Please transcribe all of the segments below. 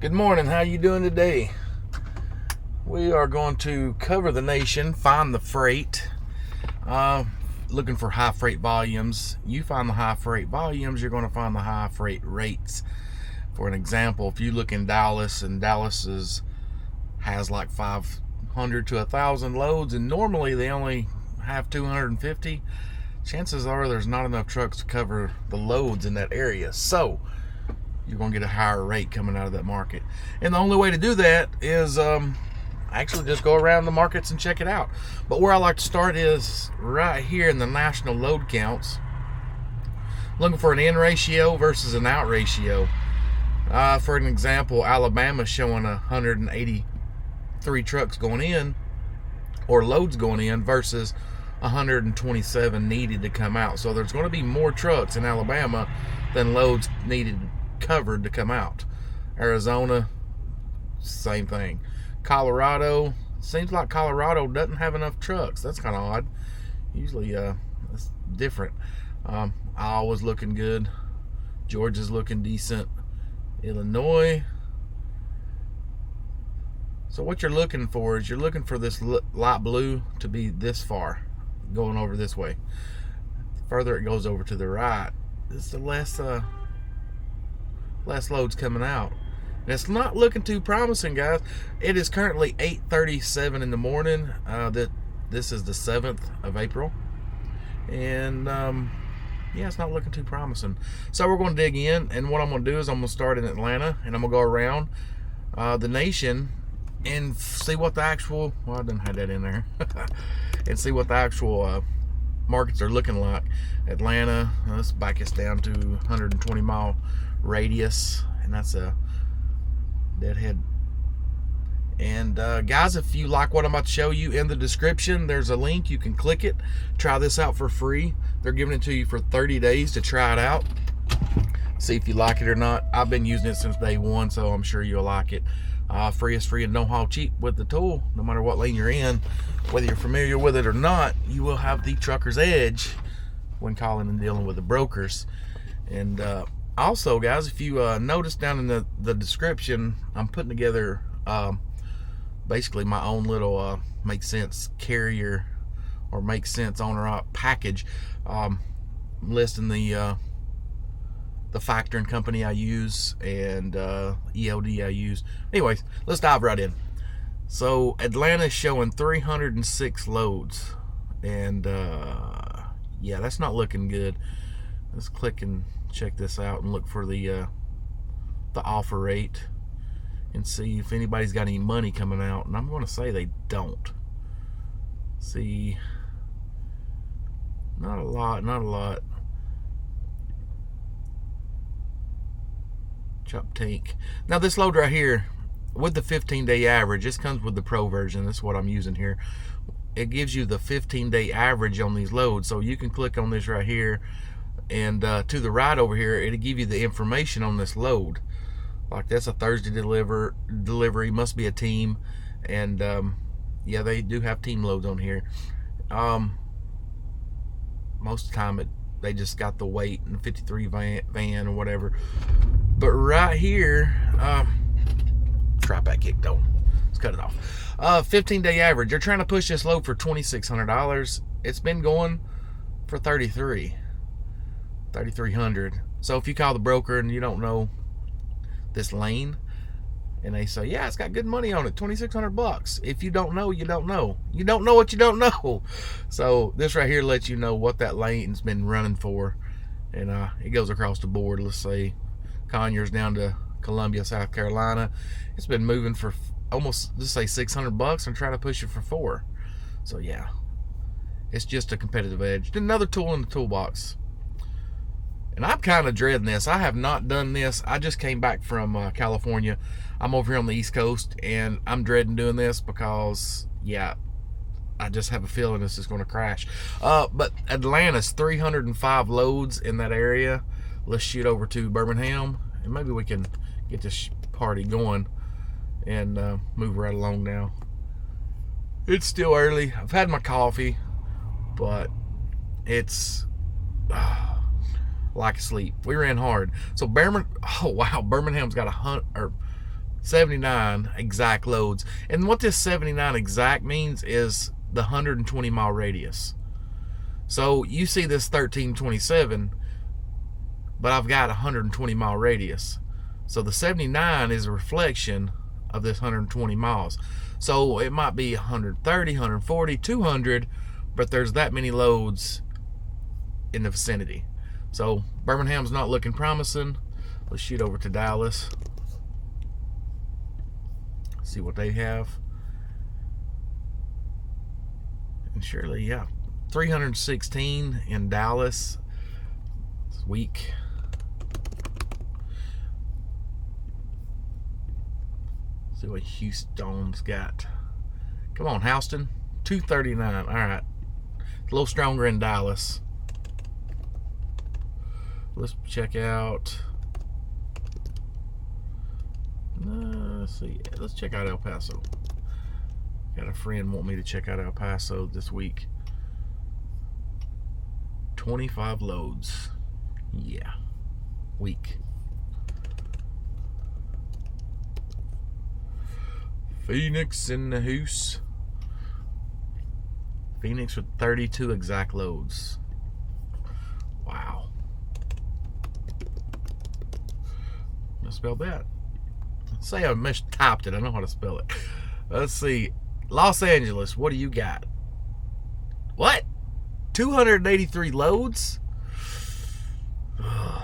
Good morning. How you doing today? We are going to cover the nation, find the freight. Looking for high freight volumes. You find the high freight volumes, you're going to find the high freight rates. For an example, if you look in Dallas, and Dallas has like 500 to 1,000 loads, and normally they only have 250. Chances are there's not enough trucks to cover the loads in that area. So you're going to get a higher rate coming out of that market. And the only way to do that is actually just go around the markets and check it out. But where I like to start is right here in the national load counts. Looking for an in ratio versus an out ratio. For an example, Alabama's showing 183 trucks going in, or loads going in, versus 127 needed to come out. So there's going to be more trucks in Alabama than loads needed covered to come out. Arizona, same thing. Colorado, seems like Colorado doesn't have enough trucks. That's kind of odd. Usually it's different. Iowa's looking good. Georgia's looking decent. Illinois. So what you're looking for is you're looking for this light blue to be this far, going over this way. The further it goes over to the right, it's the less loads coming out. And it's not looking too promising, guys. It is currently 8:37 in the morning. This is the 7th of April. And yeah, it's not looking too promising. So we're going to dig in, and what I'm going to do is I'm going to start in Atlanta, and I'm going to go around the nation and see what the actual, well, I didn't have that in there, and see what the actual markets are looking like. Atlanta, let's back us down to 120 mile radius, and that's a deadhead. And guys, if you like what I'm about to show you, in the description there's a link. You can click it, try this out for free. They're giving it to you for 30 days to try it out, see if you like it or not. I've been using it since day one, so I'm sure you'll like it. Free is free and no haul cheap with the tool. No matter what lane you're in, whether you're familiar with it or not, you will have the trucker's edge when calling and dealing with the brokers. And also, guys, if you notice down in the description, I'm putting together basically my own little MakeCents carrier or MakeCents owner-op package, listing the factoring company I use and ELD I use. Anyways, let's dive right in. So Atlanta's showing 306 loads, and yeah, that's not looking good. Let's click and check this out and look for the offer rate and see if anybody's got any money coming out, and I'm going to say they don't. See, not a lot. Chop tank. Now this load right here, with the 15-day average, this comes with the pro version. This is what I'm using here. It gives you the 15-day average on these loads, so you can click on this right here, and to the right over here, it'll give you the information on this load. Like, that's a Thursday delivery, must be a team. And yeah, they do have team loads on here. Most of the time they just got the weight and 53 van or whatever. But right here, trap that kicked on. Let's cut it off. 15-day average. They're trying to push this load for $2,600. It's been going for $3,300. So if you call the broker and you don't know this lane, and they say, yeah, it's got good money on it, $2,600. If you don't know, you don't know. You don't know what you don't know. So this right here lets you know what that lane's been running for, and it goes across the board. Let's say Conyers down to Columbia, South Carolina. It's been moving for almost, let's say, $600, and try to push it for $4. So yeah, it's just a competitive edge. Another tool in the toolbox. And I'm kind of dreading this. I have not done this. I just came back from California. I'm over here on the East Coast, and I'm dreading doing this because, yeah, I just have a feeling this is going to crash. But Atlanta's 305 loads in that area. Let's shoot over to Birmingham, and maybe we can get this party going and move right along now. It's still early. I've had my coffee, but it's like sleep. We ran hard. So Birmingham's got 79 exact loads. And what this 79 exact means is the 120 mile radius. So you see this 1327, but I've got a 120 mile radius. So the 79 is a reflection of this 120 miles. So it might be 130, 140, 200, but there's that many loads in the vicinity. So Birmingham's not looking promising. Let's shoot over to Dallas. See what they have. And surely, yeah, 316 in Dallas. It's weak. See what Houston's got. Come on, Houston. 239. All right. It's a little stronger in Dallas. Let's check out. Let's see. Let's check out El Paso. Got a friend want me to check out El Paso this week. 25 loads. Yeah. Weak. Phoenix in the house. Phoenix with 32 exact loads. Wow. Let's spell that. Let's say I mistyped it. I know how to spell it. Let's see. Los Angeles, what do you got? What? 283 loads? I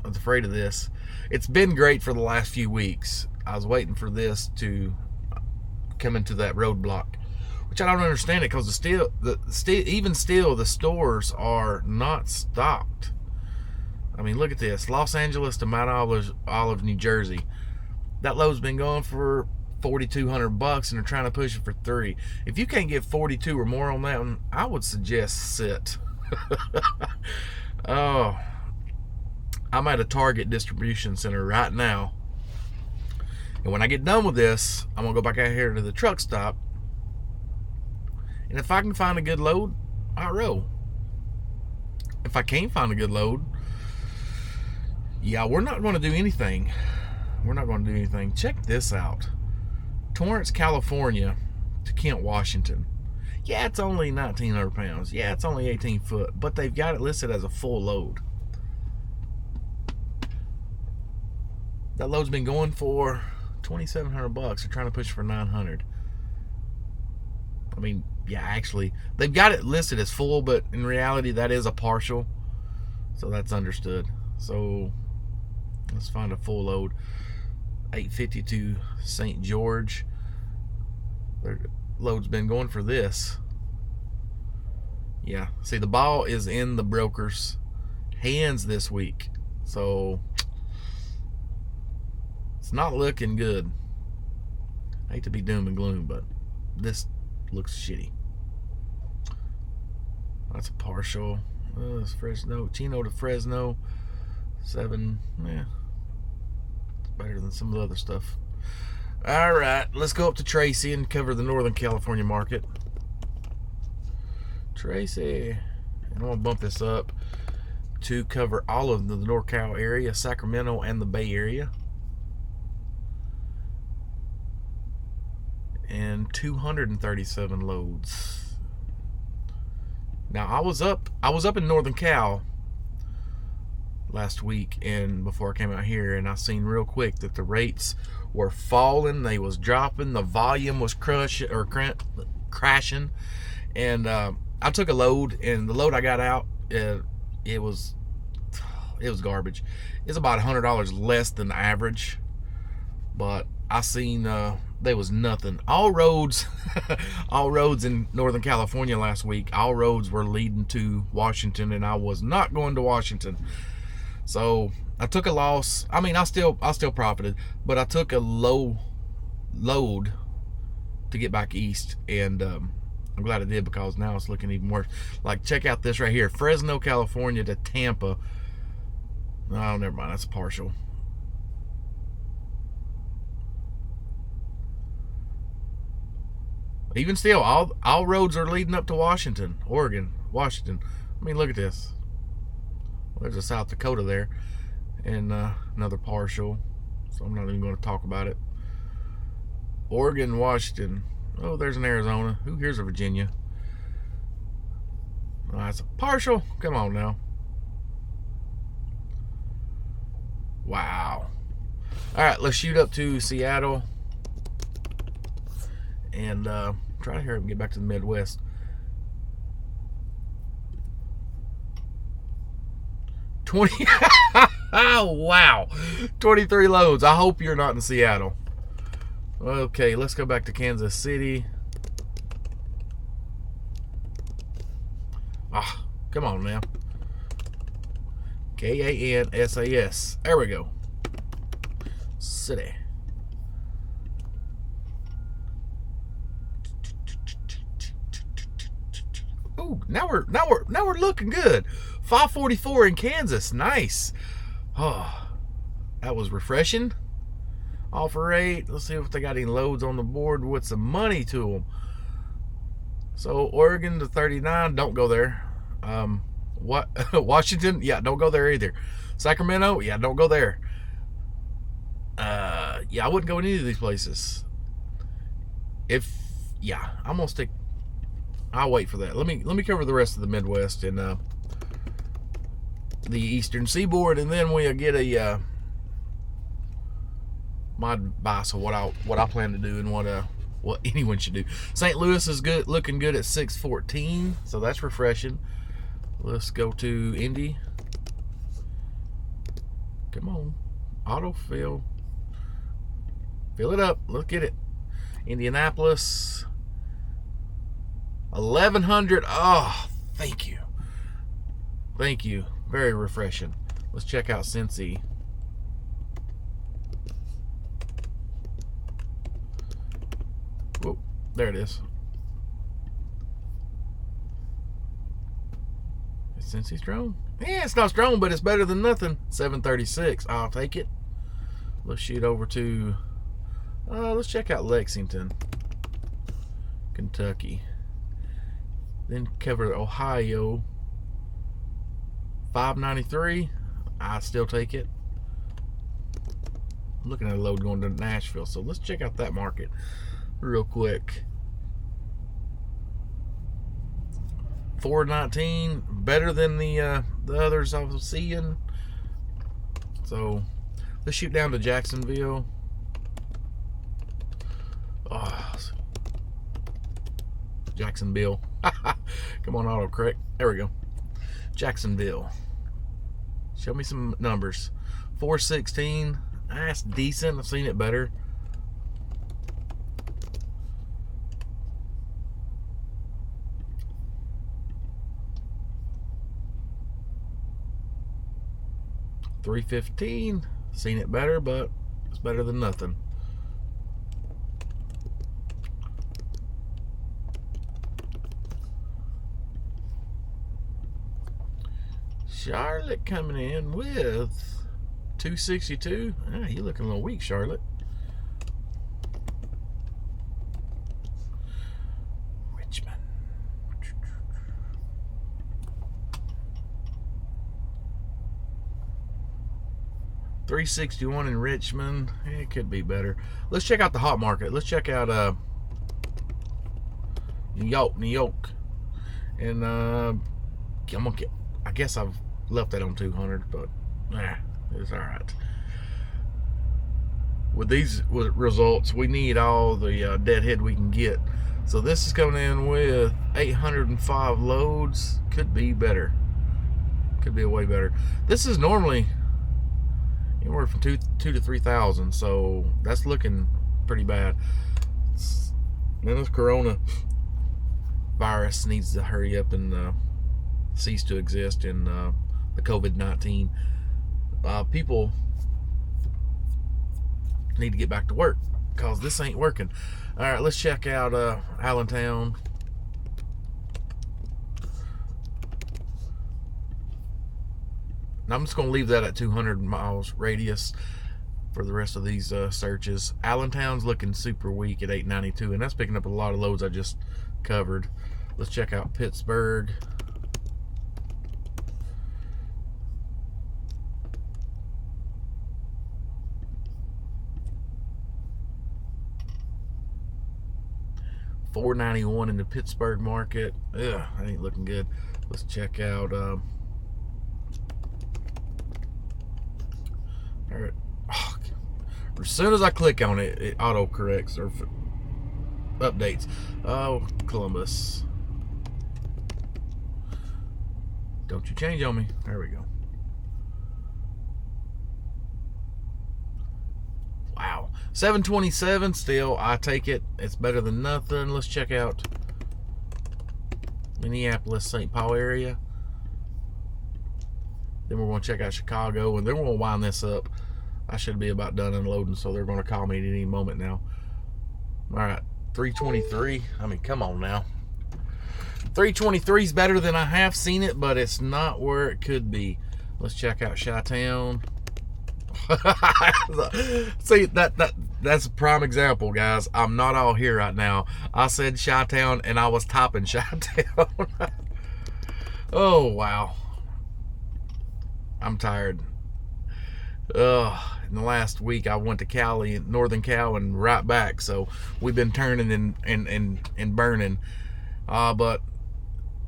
was afraid of this. It's been great for the last few weeks. I was waiting for this to come into that roadblock, which I don't understand it, because even still the stores are not stocked. I mean, look at this. Los Angeles to Mount Olive, New Jersey. That load's been going for $4,200, and they're trying to push it for $3,000. If you can't get 42 or more on that one, I would suggest sit. Oh, I'm at a Target distribution center right now, and when I get done with this, I'm gonna go back out here to the truck stop, and if I can find a good load, I'll roll. If I can't find a good load, yeah, we're not going to do anything. We're not going to do anything. Check this out. Torrance, California to Kent, Washington. Yeah, it's only 1,900 pounds. Yeah, it's only 18 foot, but they've got it listed as a full load. That load's been going for $2,700. They're trying to push for 900. I mean, yeah, actually, they've got it listed as full, but in reality, that is a partial. So that's understood. So let's find a full load. 850 to St. George. Their load's been going for this. Yeah, see, the ball is in the broker's hands this week. So it's not looking good. I hate to be doom and gloom, but this looks shitty. That's a partial. It's Fresno, Chino to Fresno. 7, yeah, it's better than some of the other stuff. All right, let's go up to Tracy and cover the Northern California market. Tracy, and I'm gonna bump this up to cover all of the NorCal area, Sacramento and the Bay Area. And 237 loads. Now I was up in Northern Cal last week, and before I came out here, and I seen real quick that the rates were falling, they was dropping, the volume was crashing, and I took a load, and the load I got out, it was garbage. It's about $100 less than the average, but I seen there was nothing. All roads in Northern California last week, all roads were leading to Washington, and I was not going to Washington. So I took a loss. I mean, I still profited, but I took a low load to get back east, and I'm glad I did, because now it's looking even worse. Like, check out this right here, Fresno, California to Tampa. Oh, never mind, that's partial. Even still, all roads are leading up to Washington, Oregon, Washington. I mean, look at this. Well, there's a South Dakota there, and another partial. so I'm not even going to talk about it. Oregon, Washington. Oh, there's an Arizona. Who here's a Virginia? Oh, that's a partial. Come on now. Wow. All right, let's shoot up to Seattle and try to hurry up and get back to the Midwest. 20. Oh, wow. 23 loads. I hope you're not in Seattle. Okay, let's go back to Kansas City. Ah, come on now. Kansas. There we go. City. Ooh, now we're looking good. 544 in Kansas. Nice. Oh, that was refreshing. Offer rate. Let's see if they got any loads on the board with some money to them. So Oregon to 39. Don't go there. What? Washington? Yeah, don't go there either. Sacramento? Yeah, don't go there. Yeah, I wouldn't go in any of these places. Yeah, I'm gonna stick. I'll wait for that. Let me cover the rest of the Midwest and the Eastern Seaboard, and then we'll get a my advice of what I plan to do and what anyone should do. St. Louis is good, looking good at 614, so that's refreshing. Let's go to Indy. Come on, autofill. Fill it up. Look at it. Indianapolis. 1100. Oh, thank you. Thank you. Very refreshing. Let's check out Cincy. Whoa, there it is. Is Cincy strong? Yeah, it's not strong, but it's better than nothing. 736. I'll take it. Let's shoot over to let's check out Lexington, Kentucky. Then cover Ohio. 593. I still take it. I'm looking at a load going to Nashville, so let's check out that market real quick. 419, better than the others I was seeing. So let's shoot down to Jacksonville. Oh, Jacksonville. Come on, autocorrect. There we go. Jacksonville. Show me some numbers. 416. That's decent. I've seen it better. $315. Seen it better, but it's better than nothing. Charlotte coming in with 262. Ah, you looking a little weak, Charlotte. Richmond. 361 in Richmond. It could be better. Let's check out the hot market. Let's check out New York. And I'm gonna get, I guess I've left that on 200, but it's all right. With these results, we need all the deadhead we can get. So this is coming in with 805 loads. Could be better. Could be way better. This is normally anywhere from 2 to 3,000, so that's looking pretty bad. Then this corona virus needs to hurry up and cease to exist in the COVID-19. People need to get back to work because this ain't working. All right, let's check out Allentown. Now I'm just going to leave that at 200 miles radius for the rest of these searches. Allentown's looking super weak at 892, and that's picking up a lot of loads I just covered. Let's check out Pittsburgh. $4.91 in the Pittsburgh market. Ugh, that ain't looking good. Let's check out as soon as I click on it, it auto corrects or updates. Oh, Columbus. Don't you change on me. There we go. Wow. 727 still. I take it. It's better than nothing. Let's check out Minneapolis, St. Paul area. Then we're going to check out Chicago, and then we're going to wind this up. I should be about done unloading, so they're going to call me at any moment now. All right, 323. I mean, come on now. 323 is better than I have seen it, but it's not where it could be. Let's check out Chi-Town. See, that's a prime example, guys. I'm not all here right now. I said Chi-Town, and I was typing Chi-Town. Oh, wow. I'm tired. In the last week I went to Cali, Northern Cal, and right back, so we've been turning and burning. But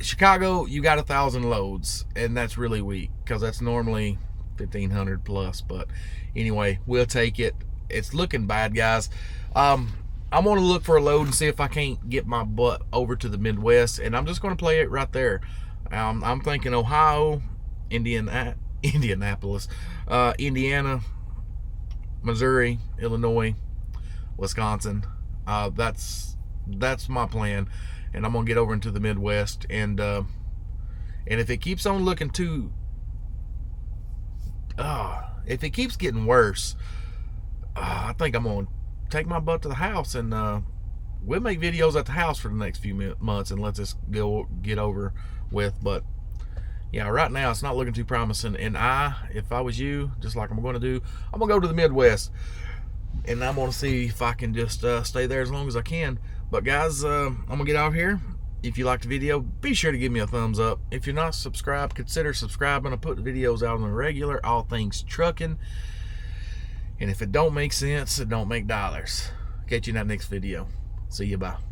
Chicago, you got 1,000 loads, and that's really weak because that's normally 1,500 plus. But anyway, we'll take it. It's looking bad, guys. I'm going to look for a load and see if I can't get my butt over to the Midwest, and I'm just going to play it right there. I'm thinking Ohio, Indianapolis, Indiana, Missouri, Illinois, Wisconsin. That's my plan, and I'm gonna get over into the Midwest. And if it keeps on looking too, if it keeps getting worse, I think I'm gonna take my butt to the house, and we'll make videos at the house for the next few months and let this get over with. But yeah, right now it's not looking too promising. And if I was you, just like I'm going to do, I'm going to go to the Midwest, and I'm going to see if I can just stay there as long as I can. But guys, I'm going to get out of here. If you liked the video, be sure to give me a thumbs up. If you're not subscribed, consider subscribing. I put the videos out on the regular, all things trucking. And if it don't make sense, it don't make dollars. Catch you in that next video. See you, bye.